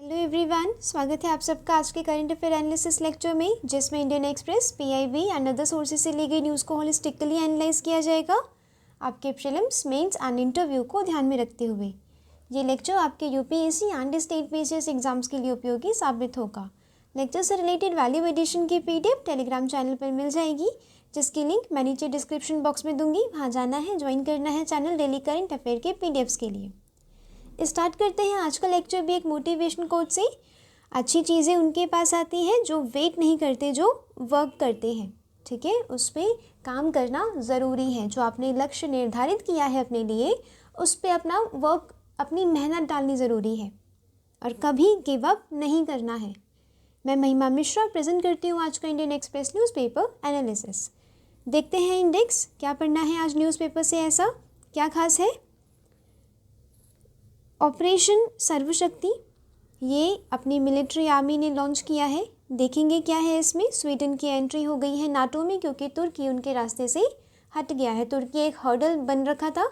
Hello everyone, स्वागत है आप सबका आज के करंट अफेयर एनालिसिस लेक्चर में, जिसमें Indian express, PIB and other sources से ली गई न्यूज़ को होलिस्टिकली एनालाइज किया जाएगा आपके प्रीलिम्स, मेंस एंड इंटरव्यू को ध्यान में रखते हुए। ये लेक्चर आपके UPSC and state BCS exams के लिए उपयोगी साबित होगा। लेक्चर से रिलेटेड वैल्यू एडिशन की पीडीएफ टेलीग्राम चैनल पर मिल जाएगी, जिसकी लिंक मैं नीचे डिस्क्रिप्शन बॉक्स में दूंगी। वहाँ जाना है, ज्वाइन करना है चैनल डेली करंट अफेयर के पीडीएफ्स के लिए। स्टार्ट करते हैं आज का लेक्चर भी एक मोटिवेशन कोट से। अच्छी चीज़ें उनके पास आती हैं जो वेट नहीं करते, जो वर्क करते हैं। ठीक है, उस पर काम करना ज़रूरी है। जो आपने लक्ष्य निर्धारित किया है अपने लिए, उस पर अपना वर्क, अपनी मेहनत डालनी ज़रूरी है और कभी गिव अप नहीं करना है। मैं महिमा मिश्रा प्रेजेंट करती हूँ आज का इंडियन एक्सप्रेस न्यूज़पेपर एनालिसिस। देखते हैं इंडेक्स, क्या पढ़ना है आज न्यूज़पेपर से, ऐसा क्या खास है। ऑपरेशन सर्वशक्ति, ये अपनी मिलिट्री आर्मी ने लॉन्च किया है। देखेंगे क्या है इसमें। स्वीडन की एंट्री हो गई है नाटो में, क्योंकि तुर्की उनके रास्ते से हट गया है। तुर्की एक हर्डल बन रखा था,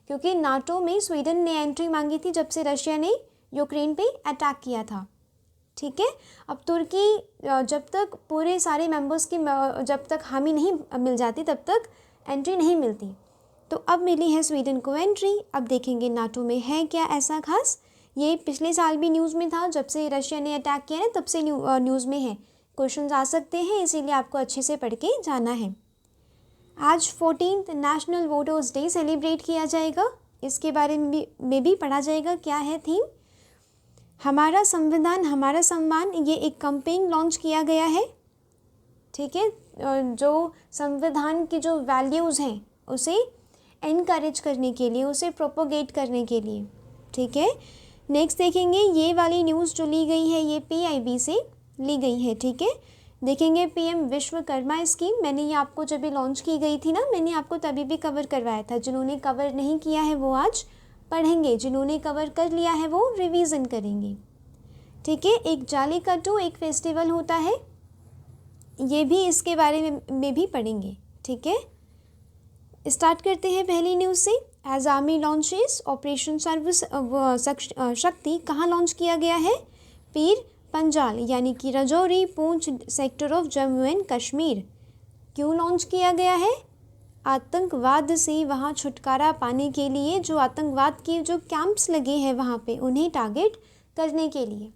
क्योंकि नाटो में स्वीडन ने एंट्री मांगी थी जब से रशिया ने यूक्रेन पे अटैक किया था। ठीक है, अब तुर्की जब तक पूरे सारे मेंबर्स की जब तक हामी नहीं मिल जाती, तब तक एंट्री नहीं मिलती। तो अब मिली है स्वीडन को एंट्री। अब देखेंगे नाटो में है क्या ऐसा खास। ये पिछले साल भी न्यूज़ में था, जब से रशिया ने अटैक किया ना, तब से न्यूज़ में है। क्वेश्चंस आ सकते हैं, इसीलिए आपको अच्छे से पढ़ के जाना है। आज 14th national Voters day celebrate किया जाएगा। इसके बारे में भी पढ़ा जाएगा क्या है थीम। हमारा संविधान हमारा सम्मान, ये एक कैंपेन लॉन्च किया गया है। ठीक है, जो संविधान की जो वैल्यूज़ हैं उसे एनकरेज करने के लिए, उसे प्रोपोगेट करने के लिए। ठीक है, नेक्स्ट देखेंगे ये वाली न्यूज़ जो ली गई है, ये पीआईबी से ली गई है। ठीक है, देखेंगे पीएम विश्वकर्मा स्कीम। मैंने ये आपको जब भी लॉन्च की गई थी ना, मैंने आपको तभी भी कवर करवाया था। जिन्होंने कवर नहीं किया है वो आज पढ़ेंगे, जिन्होंने कवर कर लिया है वो रिवीजन करेंगे। ठीक है, एक जालीकट्टू एक फेस्टिवल होता है, ये भी इसके बारे में भी पढ़ेंगे। ठीक है, स्टार्ट करते हैं पहली न्यूज़ से। एज आर्मी लॉन्चेस ऑपरेशन शक्ति कहाँ लॉन्च किया गया है। पीर पंजाल यानी कि राजौरी पूंछ sector of Jammu and Kashmir. क्यों लॉन्च किया गया है। आतंकवाद से वहाँ छुटकारा पाने के लिए, जो आतंकवाद के जो कैंप्स लगे हैं वहाँ पे, उन्हें टारगेट करने के लिए।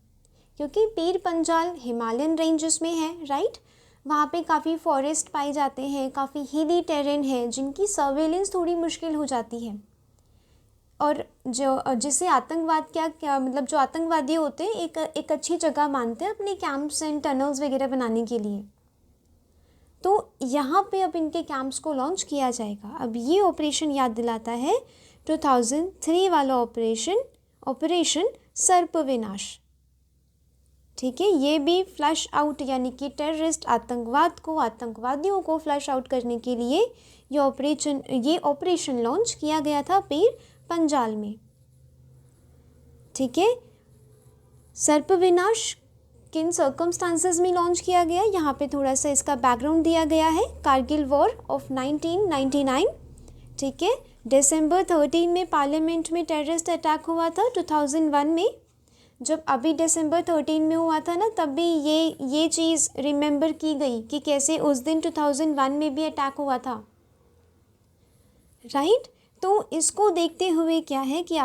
क्योंकि पीर पंजाल हिमालयन रेंजेस में है, राइट। वहाँ पे काफ़ी फॉरेस्ट पाए जाते हैं, काफ़ी हिली टेरेन है, जिनकी सर्वेलेंस थोड़ी मुश्किल हो जाती है। और जो जिसे आतंकवाद क्या मतलब जो आतंकवादी होते हैं, एक अच्छी जगह मानते हैं अपने कैंप्स एंड टनल्स वगैरह बनाने के लिए। तो यहाँ पे अब इनके कैंप्स को लॉन्च किया जाएगा। अब ये ऑपरेशन याद दिलाता है 2003 वाला ऑपरेशन सर्पविनाश। ठीक है, ये भी फ्लश आउट यानी कि टेररिस्ट आतंकवादियों को फ्लश आउट करने के लिए ये ऑपरेशन लॉन्च किया गया था पीर पंजाल में। ठीक है, सर्पविनाश किन सर्कमस्टांसेस में लॉन्च किया गया, यहाँ पे थोड़ा सा इसका बैकग्राउंड दिया गया है। Kargil war of 1999। ठीक है, दिसंबर 13 में पार्लियामेंट में टेररिस्ट अटैक हुआ था 2001 में। जब अभी दिसंबर 13 में हुआ था ना, तब भी ये चीज़ रिमेंबर की गई कि कैसे उस दिन 2001 में भी अटैक हुआ था, राइट। तो इसको देखते हुए क्या है कि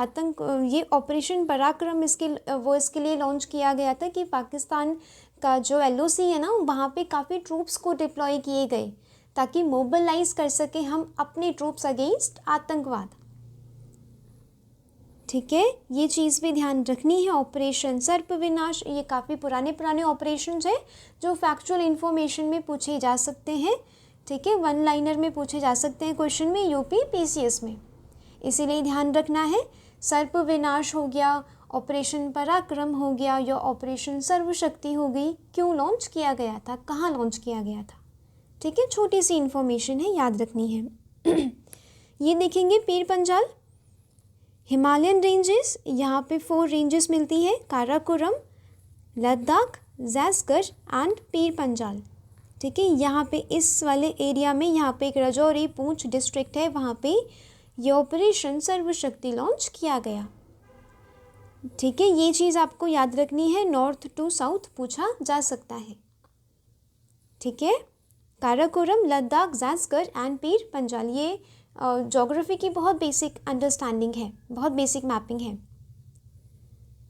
ये ऑपरेशन पराक्रम इसके लिए लॉन्च किया गया था कि पाकिस्तान का जो LOC है ना, वहाँ पे काफ़ी ट्रूप्स को डिप्लॉय किए गए, ताकि मोबिलाइज कर सके हम अपने ट्रूप्स अगेंस्ट आतंकवाद। ठीक है, ये चीज़ भी ध्यान रखनी है। ऑपरेशन सर्पविनाश, ये काफ़ी पुराने ऑपरेशंस हैं जो फैक्चुअल इन्फॉर्मेशन में पूछे जा सकते हैं। ठीक है, वन लाइनर में पूछे जा सकते हैं क्वेश्चन में, यूपी PCS में, इसीलिए ध्यान रखना है। सर्पविनाश हो गया, ऑपरेशन पराक्रम हो गया, या ऑपरेशन सर्वशक्ति हो गई। क्यों लॉन्च किया गया था, कहाँ लॉन्च किया गया था। ठीक है, छोटी सी इन्फॉर्मेशन है, याद रखनी है। ये देखेंगे पीर पंजाल हिमालयन रेंजेस, यहाँ पे 4 रेंजेस मिलती है, काराकोरम, लद्दाख, ज़ैस्कर एंड पीर पंजाल। ठीक है, यहाँ पे इस वाले एरिया में, यहाँ पे एक राजौरी पूंछ डिस्ट्रिक्ट है, वहाँ पे ये ऑपरेशन सर्वशक्ति लॉन्च किया गया। ठीक है, ये चीज़ आपको याद रखनी है, नॉर्थ टू साउथ पूछा जा सकता है। ठीक है, काराकोरम, लद्दाख, जास्कर एंड पीर पंजाल, ये ज्योग्राफी की बहुत बेसिक अंडरस्टैंडिंग है, बहुत बेसिक मैपिंग है।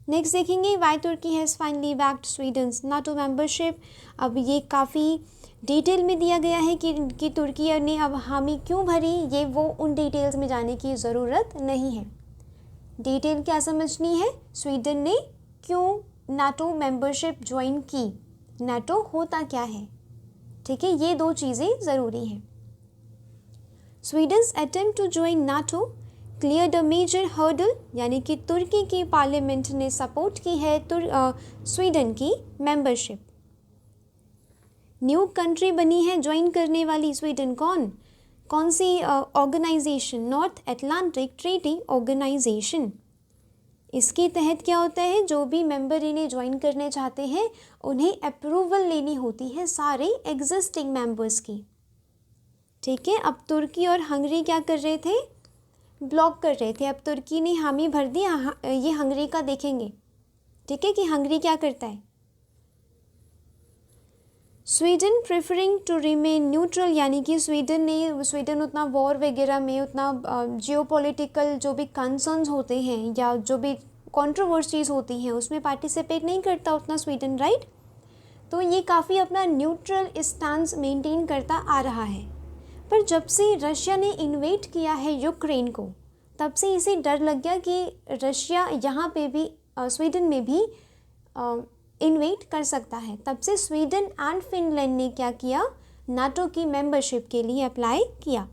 नेक्स्ट देखेंगे, why Turkey has finally backed Sweden's NATO membership. अब ये काफ़ी डिटेल में दिया गया है कि तुर्की ने अब हामी क्यों भरी, ये वो उन डिटेल्स में जाने की ज़रूरत नहीं है। डिटेल क्या समझनी है, स्वीडन ने क्यों नाटो मेंबरशिप ज्वाइन की, नाटो होता क्या है। ठीक है, ये दो चीज़ें ज़रूरी हैं। Sweden's attempt to join NATO clear the major hurdle, यानी कि तुर्की की पार्लियामेंट ने सपोर्ट की है स्वीडन की मेंबरशिप। न्यू कंट्री बनी है ज्वाइन करने वाली स्वीडन, कौन सी organisation, North Atlantic Treaty Organisation. इसके तहत क्या होता है, जो भी मेंबर इन्हें ज्वाइन करने चाहते हैं उन्हें अप्रूवल लेनी होती है सारे एग्जिस्टिंग मेंबर्स की। ठीक है, अब तुर्की और हंगरी क्या कर रहे थे, ब्लॉक कर रहे थे। अब तुर्की ने हामी भर दी, ये हंगरी का देखेंगे। ठीक है, कि हंगरी क्या करता है। Sweden preferring to remain neutral, यानी कि स्वीडन उतना वॉर वगैरह में, उतना जियोपॉलिटिकल जो भी कंसर्न्स होते हैं या जो भी कंट्रोवर्सीज होती हैं उसमें पार्टिसिपेट नहीं करता उतना स्वीडन, राइट। तो ये काफ़ी अपना न्यूट्रल स्टांस मेंटेन करता आ रहा है। पर जब से रशिया ने इन्वेट किया है यूक्रेन को, तब से इसे डर लग गया कि रशिया यहाँ पे भी स्वीडन में भी इन्वेट कर सकता है। तब से स्वीडन एंड फिनलैंड ने क्या किया, नाटो की मेंबरशिप के लिए अप्लाई किया।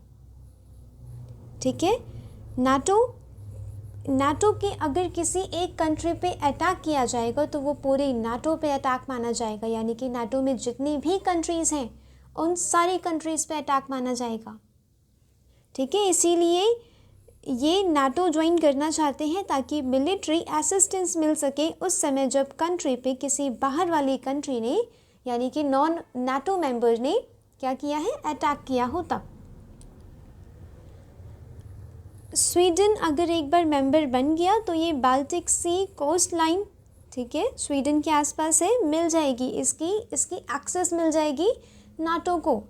ठीक है, नाटो के अगर किसी एक कंट्री पे अटैक किया जाएगा तो वो पूरे नाटो पे अटैक माना जाएगा, यानी कि नाटो में जितनी भी कंट्रीज़ हैं उन सारी कंट्रीज़ पे अटैक माना जाएगा। ठीक है, इसीलिए ये नाटो ज्वाइन करना चाहते हैं ताकि मिलिट्री असिस्टेंस मिल सके उस समय जब कंट्री पे किसी बाहर वाली कंट्री ने, यानी कि नॉन नाटो मेंबर ने क्या किया है, अटैक किया हो तब। स्वीडन अगर एक बार मेंबर बन गया तो ये बाल्टिक सी कोस्ट लाइन, ठीक है, स्वीडन के आसपास है, मिल जाएगी, इसकी एक्सेस मिल जाएगी नाटो को,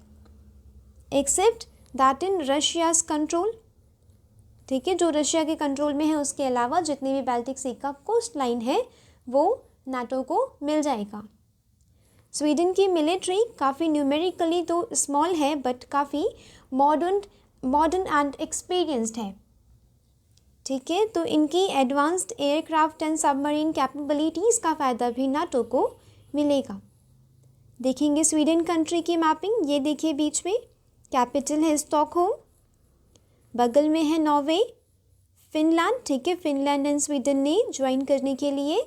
except that in Russia's control. ठीक है, जो रशिया के कंट्रोल में है उसके अलावा जितनी भी बाल्टिक सी का कोस्ट लाइन है वो नाटो को मिल जाएगा। स्वीडन की मिलिट्री काफ़ी न्यूमेरिकली तो स्मॉल है बट काफ़ी मॉडर्न एंड एक्सपीरियंस्ड है। ठीक है, तो इनकी advanced aircraft and submarine capabilities का फ़ायदा भी नाटो को मिलेगा। देखेंगे स्वीडन कंट्री की मैपिंग, ये देखिए बीच में कैपिटल है स्टॉकहोम, बगल में है नॉर्वे, फिनलैंड। ठीक है, फिनलैंड एंड स्वीडन ने ज्वाइन करने के लिए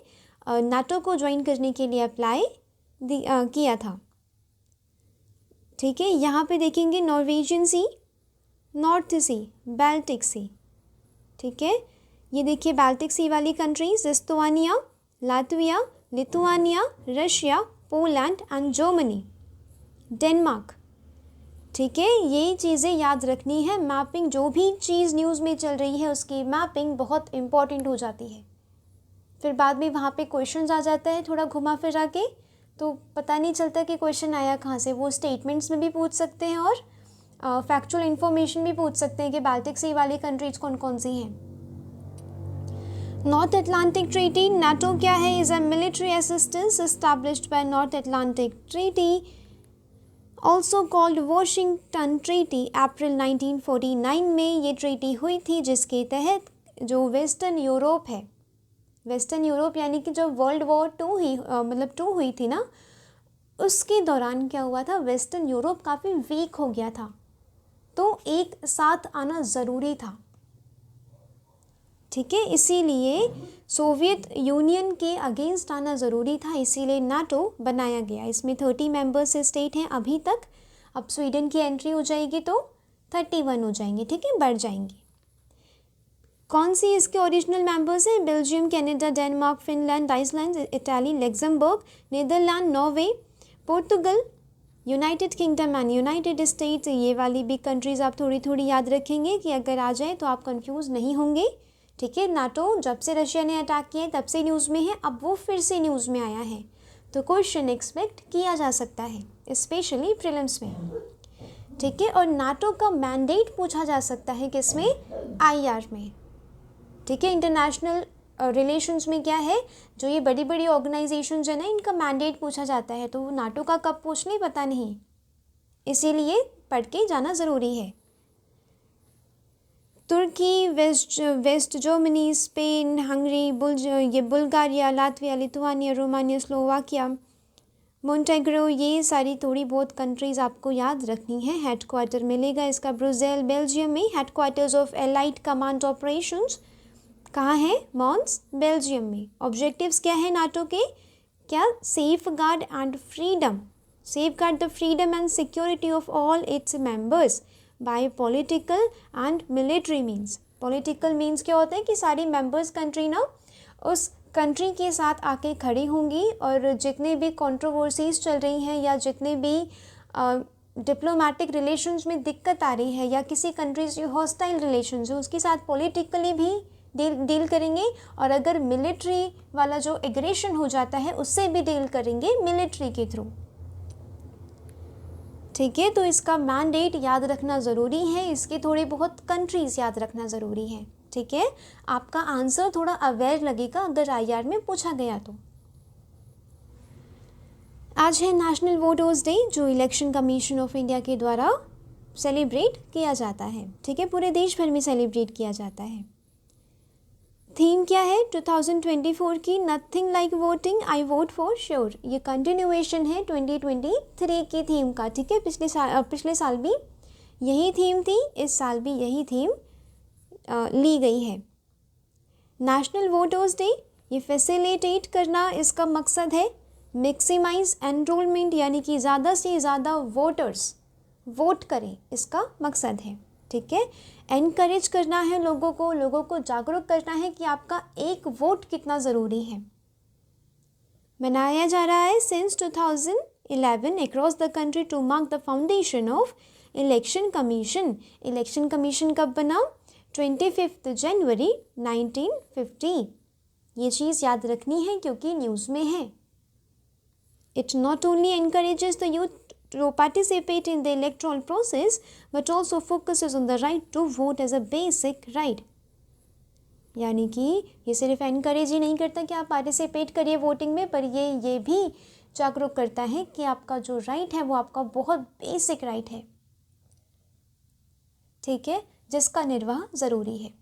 नाटो को ज्वाइन करने के लिए अप्लाई किया था। ठीक है, यहाँ पे देखेंगे नॉर्वेजियन सी, नॉर्थ सी, बाल्टिक सी। ठीक है, ये देखिए बाल्टिक सी वाली countries, Estonia, Latvia, Lithuania, Russia, Poland and Germany, Denmark. ठीक है, ये चीज़ें याद रखनी है। मैपिंग, जो भी चीज़ न्यूज़ में चल रही है उसकी मैपिंग बहुत इम्पॉर्टेंट हो जाती है। फिर बाद में वहाँ पे क्वेश्चंस आ जाता है थोड़ा घुमा फिरा के, तो पता नहीं चलता कि क्वेश्चन आया कहाँ से। वो स्टेटमेंट्स में भी पूछ सकते हैं और फैक्चुअल इन्फॉर्मेशन भी पूछ सकते हैं कि बाल्टिक सी वाली कंट्रीज कौन कौन सी हैं। नॉर्थ अटलांटिक ट्रीटी, नाटो क्या है, is a military assistance established by North Atlantic Treaty, also called Washington Treaty. April 1949 में ये ट्रीटी हुई थी, जिसके तहत जो वेस्टर्न यूरोप है, वेस्टर्न यूरोप यानी कि जब वर्ल्ड वॉर टू हुई थी ना, उसके दौरान क्या हुआ था, वेस्टर्न यूरोप काफ़ी वीक हो गया था, तो एक साथ आना ज़रूरी था। ठीक है, इसीलिए सोवियत यूनियन के अगेंस्ट आना ज़रूरी था, इसीलिए नाटो बनाया गया। इसमें 30 मेंबर्स स्टेट हैं अभी तक। अब स्वीडन की एंट्री हो जाएगी तो 31 हो जाएंगे। ठीक है, बढ़ जाएंगे। कौन सी इसके ओरिजिनल मेंबर्स हैं, Belgium, Canada, Denmark, Finland, Iceland, Italy, Luxembourg, Netherlands, Norway, Portugal, United Kingdom and United States. ये वाली भी कंट्रीज़ आप थोड़ी थोड़ी याद रखेंगे कि अगर आ जाए तो आप कंफ्यूज नहीं होंगे। ठीक है, नाटो जब से रशिया ने अटैक किया है तब से न्यूज़ में है, अब वो फिर से न्यूज़ में आया है, तो क्वेश्चन एक्सपेक्ट किया जा सकता है स्पेशली प्रीलिम्स में। ठीक है, और नाटो का मैंडेट पूछा जा सकता है किसमें, आईआर में। ठीक है, इंटरनेशनल रिलेशंस में क्या है, जो ये बड़ी बड़ी ऑर्गेनाइजेशंस है ना, इनका मैंडेट पूछा जाता है, तो नाटो का कब पूछ लें पता नहीं, इसीलिए पढ़ के जाना ज़रूरी है। तुर्की, West Germany, Spain, Hungary, Bulgaria, Latvia, Lithuania, Romania, Slovakia, Montenegro, ये सारी थोड़ी बहुत कंट्रीज़ आपको याद रखनी है। हेडक्वार्टर मिलेगा इसका ब्रुसेल, बेल्जियम में। Headquarters of allied command operations कहाँ है, मॉन्स, बेल्जियम में। ऑब्जेक्टिव्स क्या है नाटो के, क्या, safe guard and freedom, safe guard the freedom and security of all its members bye political and military means. Political means क्या होता है कि सारी मेंबर्स कंट्री ना उस कंट्री के साथ आके खड़ी होंगी, और जितने भी कंट्रोवर्सीज चल रही हैं या जितने भी डिप्लोमेटिक रिलेशंस में दिक्कत आ रही है या किसी कंट्री से हॉस्टाइल रिलेशंस है उसके साथ पॉलिटिकली भी डील करेंगे, और अगर मिलिट्री वाला जो एग्रेशन हो जाता है उससे भी डील करेंगे मिलिट्री के थ्रू। ठीक है, तो इसका मैंडेट याद रखना ज़रूरी है, इसके थोड़े बहुत कंट्रीज़ याद रखना ज़रूरी है। ठीक है, आपका आंसर थोड़ा अवेयर लगेगा अगर आईआर में पूछा गया तो। आज है नेशनल वोटर्स डे, जो इलेक्शन कमीशन ऑफ इंडिया के द्वारा सेलिब्रेट किया जाता है। ठीक है, पूरे देश भर में सेलिब्रेट किया जाता है। थीम क्या है 2024 की, nothing like voting, I vote for sure. ये कंटिन्यूएशन है 2023 की थीम का। ठीक है, पिछले साल भी यही थीम थी, इस साल भी यही थीम ली गई है। नेशनल वोटर्स डे, ये फैसिलिटेट करना इसका मकसद है, मैक्सिमाइज एनरोलमेंट, यानी कि ज़्यादा से ज़्यादा वोटर्स वोट करें, इसका मकसद है। ठीक है, एनकरेज करना है लोगों को जागरूक करना है कि आपका एक वोट कितना ज़रूरी है। मनाया जा रहा है since 2011 across the country to mark the foundation of Election Commission. Election Commission कब बना, 25 जनवरी 1950। ये चीज़ याद रखनी है क्योंकि न्यूज़ में है। It not only encourages the youth to participate in the electoral process but also focuses on the right to vote as a basic right। यानी कि ये सिर्फ एनकरेज ही नहीं करता कि आप पार्टिसिपेट करिए वोटिंग में, पर ये भी जागरूक करता है कि आपका जो राइट है वो आपका बहुत बेसिक राइट है। ठीक है, जिसका निर्वाह ज़रूरी है।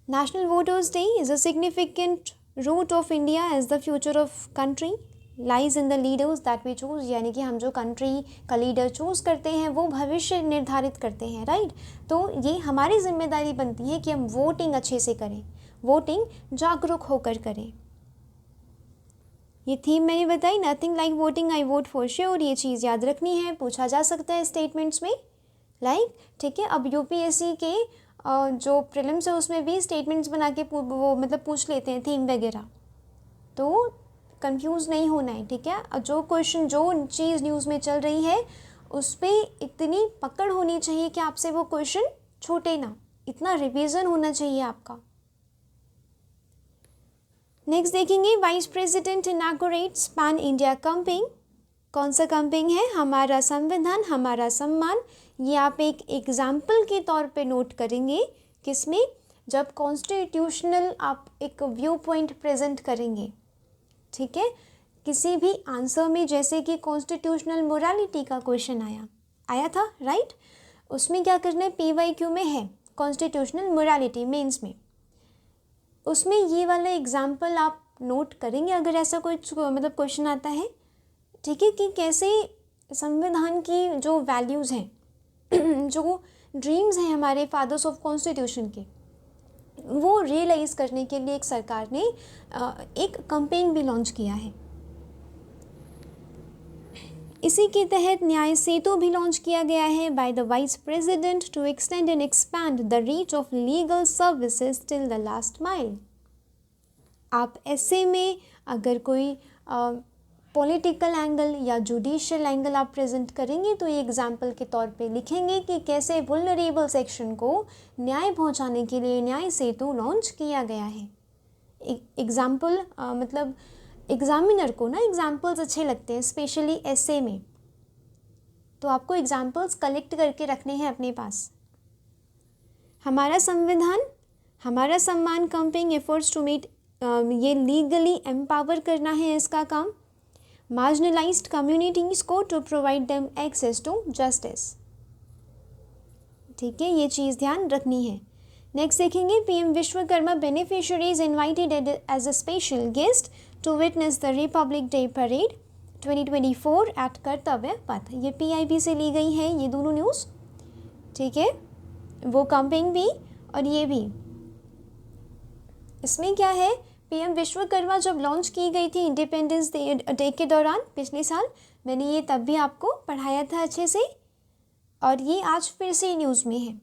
National Voters Day is a significant root of India as the future of country lies in the leaders that we choose. यानी कि हम जो कंट्री का लीडर चूज़ करते हैं वो भविष्य निर्धारित करते हैं, राइट। तो ये हमारी जिम्मेदारी बनती है कि हम वोटिंग अच्छे से करें, वोटिंग जागरूक होकर करें। ये थीम मैंने बताई, nothing like voting, I vote for sure. ये चीज़ याद रखनी है, पूछा जा सकता है स्टेटमेंट्स में, लाइक। ठीक है, अब यूपीएससी के जो प्रीलिम्स है उसमें भी स्टेटमेंट्स बना के वो मतलब पूछ लेते हैं थीम वगैरह, तो कंफ्यूज नहीं होना है। ठीक है, जो क्वेश्चन जो चीज़ न्यूज़ में चल रही है उस पर इतनी पकड़ होनी चाहिए कि आपसे वो क्वेश्चन छूटे ना, इतना रिवीजन होना चाहिए आपका। नेक्स्ट देखेंगे, vice president inaugurates pan India campaign. कौन सा कैंपेन है, हमारा संविधान हमारा सम्मान। ये आप एक एग्जाम्पल के तौर पे नोट करेंगे, किसमें, जब कॉन्स्टिट्यूशनल आप एक व्यू पॉइंट प्रेजेंट करेंगे। ठीक है, किसी भी आंसर में जैसे कि कॉन्स्टिट्यूशनल मोरालिटी का क्वेश्चन आया था, राइट। उसमें क्या करना है, PYQ में है कॉन्स्टिट्यूशनल मोरालिटी मेंस में, उसमें ये वाला एग्जाम्पल आप नोट करेंगे अगर ऐसा कोई मतलब क्वेश्चन आता है। ठीक है, कि कैसे संविधान की जो वैल्यूज़ हैं जो ड्रीम्स हैं हमारे फादर्स ऑफ कॉन्स्टिट्यूशन के, वो रियलाइज़ करने के लिए एक सरकार ने एक कैंपेन भी लॉन्च किया है। इसी के तहत न्याय सेतु भी लॉन्च किया गया है by the vice president to extend and expand the reach of legal services till the last mile. आप ऐसे में अगर कोई पॉलिटिकल एंगल या जुडिशियल एंगल आप प्रेजेंट करेंगे तो ये एग्जाम्पल के तौर पे लिखेंगे कि कैसे वुल्नरेबल सेक्शन को न्याय पहुंचाने के लिए न्याय सेतु लॉन्च किया गया है। एग्जाम्पल मतलब एग्जामिनर को ना एग्जाम्पल्स अच्छे लगते हैं, स्पेशली एसे में, तो आपको एग्जाम्पल्स कलेक्ट करके रखने हैं अपने पास। हमारा संविधान हमारा सम्मान कंपेइंग एफर्ट्स टू मीट, ये लीगली एम्पावर करना है इसका काम। मार्जिनलाइज्ड कम्युनिटीज़ को to provide them access to justice. ठीक है, ये चीज़ ध्यान रखनी है। नेक्स्ट देखेंगे, PM Vishwakarma beneficiaries invited as a special guest to witness the Republic Day parade 2024 at Kartavya Path. ये PIB से ली गई है ये दोनों न्यूज़। ठीक है, वो कंपेइंग भी और ये भी। इसमें क्या है, पीएम विश्वकर्मा जब लॉन्च की गई थी इंडिपेंडेंस डे के दौरान पिछले साल, मैंने ये तब भी आपको पढ़ाया था अच्छे से, और ये आज फिर से न्यूज़ में है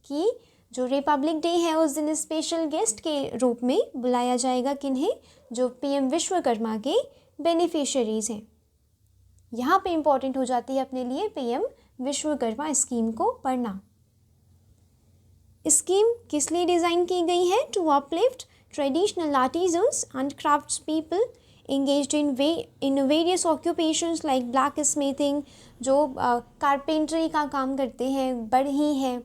कि जो रिपब्लिक डे है उस दिन स्पेशल गेस्ट के रूप में बुलाया जाएगा किन्हें, जो पीएम विश्वकर्मा के बेनिफिशियरीज हैं। यहाँ पे इम्पॉर्टेंट हो जाती है अपने लिए पीएम विश्वकर्मा स्कीम को पढ़ना। स्कीम किस लिए डिज़ाइन की गई है? To uplift traditional artisans and crafts people engaged in various occupations like blacksmithing, जो कारपेंट्री का काम करते हैं, बढ़ई हैं,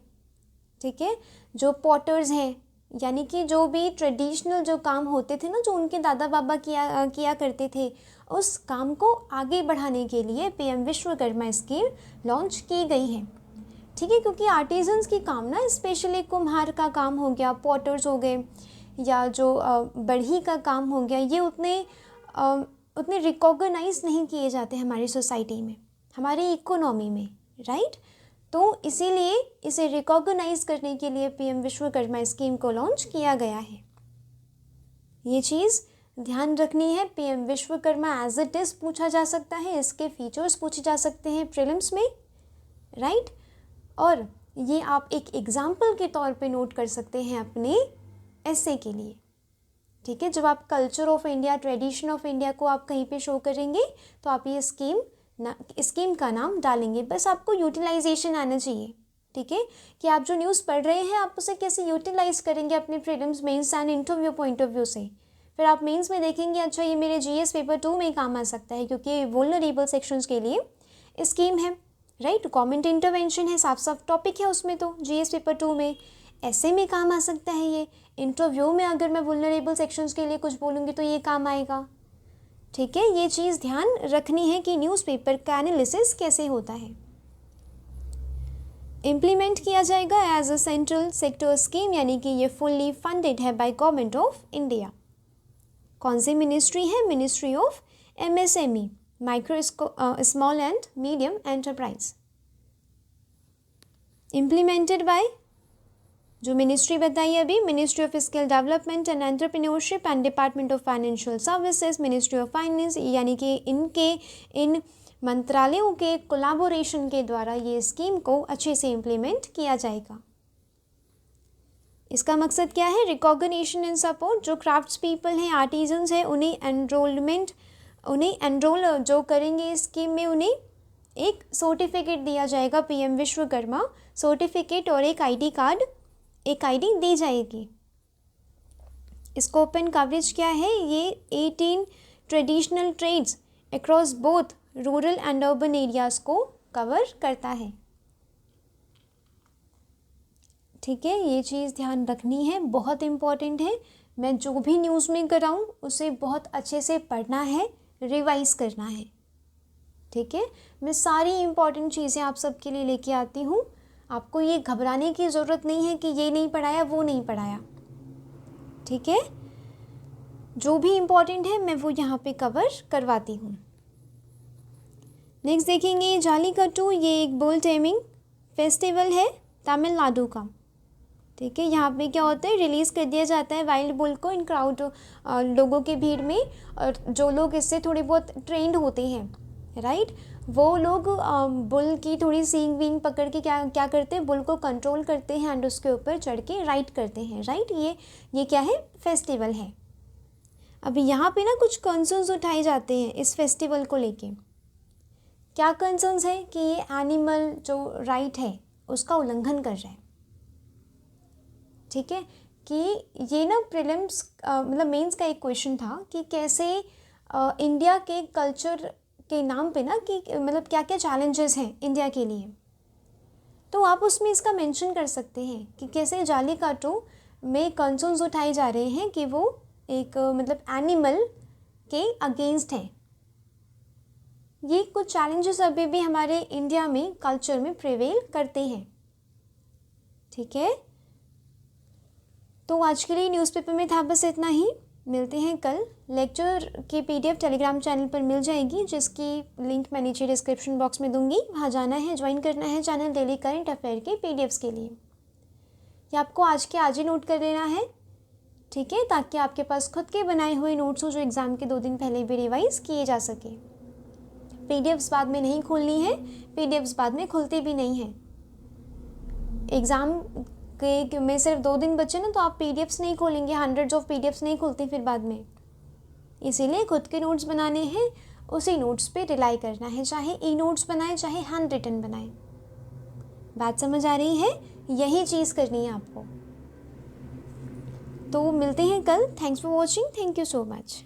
ठीक है, जो पॉटर्स हैं, यानी कि जो भी ट्रेडिशनल जो काम होते थे ना, जो उनके दादा बाबा किया करते थे, उस काम को आगे बढ़ाने के लिए पीएम विश्वकर्मा स्कीम लॉन्च की गई है। ठीक है, क्योंकि आर्टिजन्स की काम ना, स्पेशली कुम्हार का काम हो गया, पॉटर्स हो गए, या जो बढ़ई का काम हो गया, ये उतने रिकॉग्नाइज नहीं किए जाते हमारी सोसाइटी में, हमारी इकोनॉमी में, राइट। तो इसीलिए इसे रिकॉग्नाइज करने के लिए पीएम विश्वकर्मा स्कीम को लॉन्च किया गया है। ये चीज़ ध्यान रखनी है। PM Vishwakarma as it is पूछा जा सकता है, इसके फीचर्स पूछे जा सकते हैं प्रीलिम्स में, राइट। और ये आप एक एग्जाम्पल के तौर पे नोट कर सकते हैं अपने ऐसे के लिए। ठीक है, जब आप culture of India, tradition of India को आप कहीं पे शो करेंगे तो आप ये स्कीम का नाम डालेंगे। बस आपको यूटिलाइजेशन आना चाहिए। ठीक है, कि आप जो न्यूज़ पढ़ रहे हैं आप उसे कैसे यूटिलाइज करेंगे अपने prelims, mains and interview point of view से। फिर आप मेंस में देखेंगे, अच्छा ये मेरे GS पेपर 2 में काम आ सकता है, क्योंकि वुल्नरेबल सेक्शंस के लिए स्कीम है, राइट। गवर्नमेंट इंटरवेंशन है, साफ साफ टॉपिक है उसमें, तो GS पेपर 2 में ऐसे में काम आ सकता है। ये इंटरव्यू में अगर मैं वुल्नरेबल सेक्शंस के लिए कुछ बोलूँगी तो ये काम आएगा। ठीक है, ये चीज़ ध्यान रखनी है कि न्यूज़पेपर का एनालिसिस कैसे होता है। इम्प्लीमेंट किया जाएगा as a central sector scheme, यानी कि ये फुल्ली फंडेड है बाय गवर्नमेंट ऑफ इंडिया। कौन सी मिनिस्ट्री है? Ministry of MSME, micro small and medium enterprise. Implemented by, जो मिनिस्ट्री बताई अभी, ministry of skill development and entrepreneurship and department of financial services, ministry of finance, यानी कि इन मंत्रालयों के कोलैबोरेशन के द्वारा ये स्कीम को अच्छे से इम्प्लीमेंट किया जाएगा। इसका मकसद क्या है? Recognition and support. जो क्राफ्ट्स पीपल हैं, आर्टिजन्स हैं, उन्हें एनरोल जो करेंगे इस स्कीम में, उन्हें एक सर्टिफिकेट दिया जाएगा, पीएम विश्वकर्मा सर्टिफिकेट, और एक आईडी दी जाएगी। स्कोप एंड कवरेज क्या है? ये 18 traditional trades across both rural and urban areas को कवर करता है। ठीक है, ये चीज़ ध्यान रखनी है, बहुत इम्पॉर्टेंट है। मैं जो भी न्यूज़ में कराऊँ उसे बहुत अच्छे से पढ़ना है, रिवाइज करना है। ठीक है, मैं सारी इम्पॉर्टेंट चीज़ें आप सबके लिए लेके आती हूँ। आपको ये घबराने की ज़रूरत नहीं है कि ये नहीं पढ़ाया, वो नहीं पढ़ाया। ठीक है, जो भी इम्पॉर्टेंट है मैं वो यहाँ पे कवर करवाती हूँ। नेक्स्ट देखेंगे जालीकट्टू, ये एक बुल टेमिंग फेस्टिवल है तमिलनाडु का। ठीक है, यहाँ पे क्या होता है, रिलीज़ कर दिया जाता है वाइल्ड बुल को इन क्राउड लोगों की भीड़ में, और जो लोग इससे थोड़े बहुत ट्रेंड होते हैं, राइट, वो लोग बुल की थोड़ी सींग वींग पकड़ के क्या करते हैं, बुल को कंट्रोल करते हैं एंड उसके ऊपर चढ़ के राइड करते हैं, राइट। ये क्या है? फेस्टिवल है। अभी यहाँ पे ना कुछ कंसर्न्स उठाए जाते हैं इस फेस्टिवल को लेके। क्या कंसर्न्स है कि ये एनिमल जो राइट है उसका उल्लंघन कर रहा है। ठीक है, कि ये ना प्रीलिम्स मतलब मेंस का एक क्वेश्चन था कि कैसे इंडिया के कल्चर के नाम पे ना कि मतलब क्या क्या चैलेंजेस हैं इंडिया के लिए, तो आप उसमें इसका मेंशन कर सकते हैं कि कैसे जालीकाटो में कंसर्न्स उठाए जा रहे हैं कि वो एक मतलब एनिमल के अगेंस्ट है। ये कुछ चैलेंजेस अभी भी हमारे इंडिया में कल्चर में प्रिवेल करते हैं। ठीक है, तो आज के लिए न्यूज़पेपर में था बस इतना ही। मिलते हैं कल। लेक्चर की PDF टेलीग्राम चैनल पर मिल जाएगी, जिसकी लिंक मैं नीचे डिस्क्रिप्शन बॉक्स में दूंगी। वहाँ जाना है, ज्वाइन करना है चैनल डेली करंट अफेयर के PDFs के लिए। ये आपको आज के आज ही नोट कर लेना है, ठीक है, ताकि आपके पास खुद के बनाए हुए नोट्स हो जो एग्ज़ाम के 2 दिन पहले भी रिवाइज़ किए जा सके। PDFs बाद में नहीं खोलनी है, PDFs बाद में खुलती भी नहीं है। एग्ज़ाम के में सिर्फ 2 दिन बचे ना, तो आप PDFs नहीं खोलेंगे, हंड्रेड्स ऑफ PDFs नहीं खुलती फिर बाद में। इसीलिए खुद के नोट्स बनाने हैं, उसी नोट्स पे रिलाई करना है, चाहे ई-नोट्स बनाएं चाहे हैंड रिटन बनाएं। बात समझ आ रही है? यही चीज़ करनी है आपको। तो मिलते हैं कल। Thanks for watching. Thank you so much.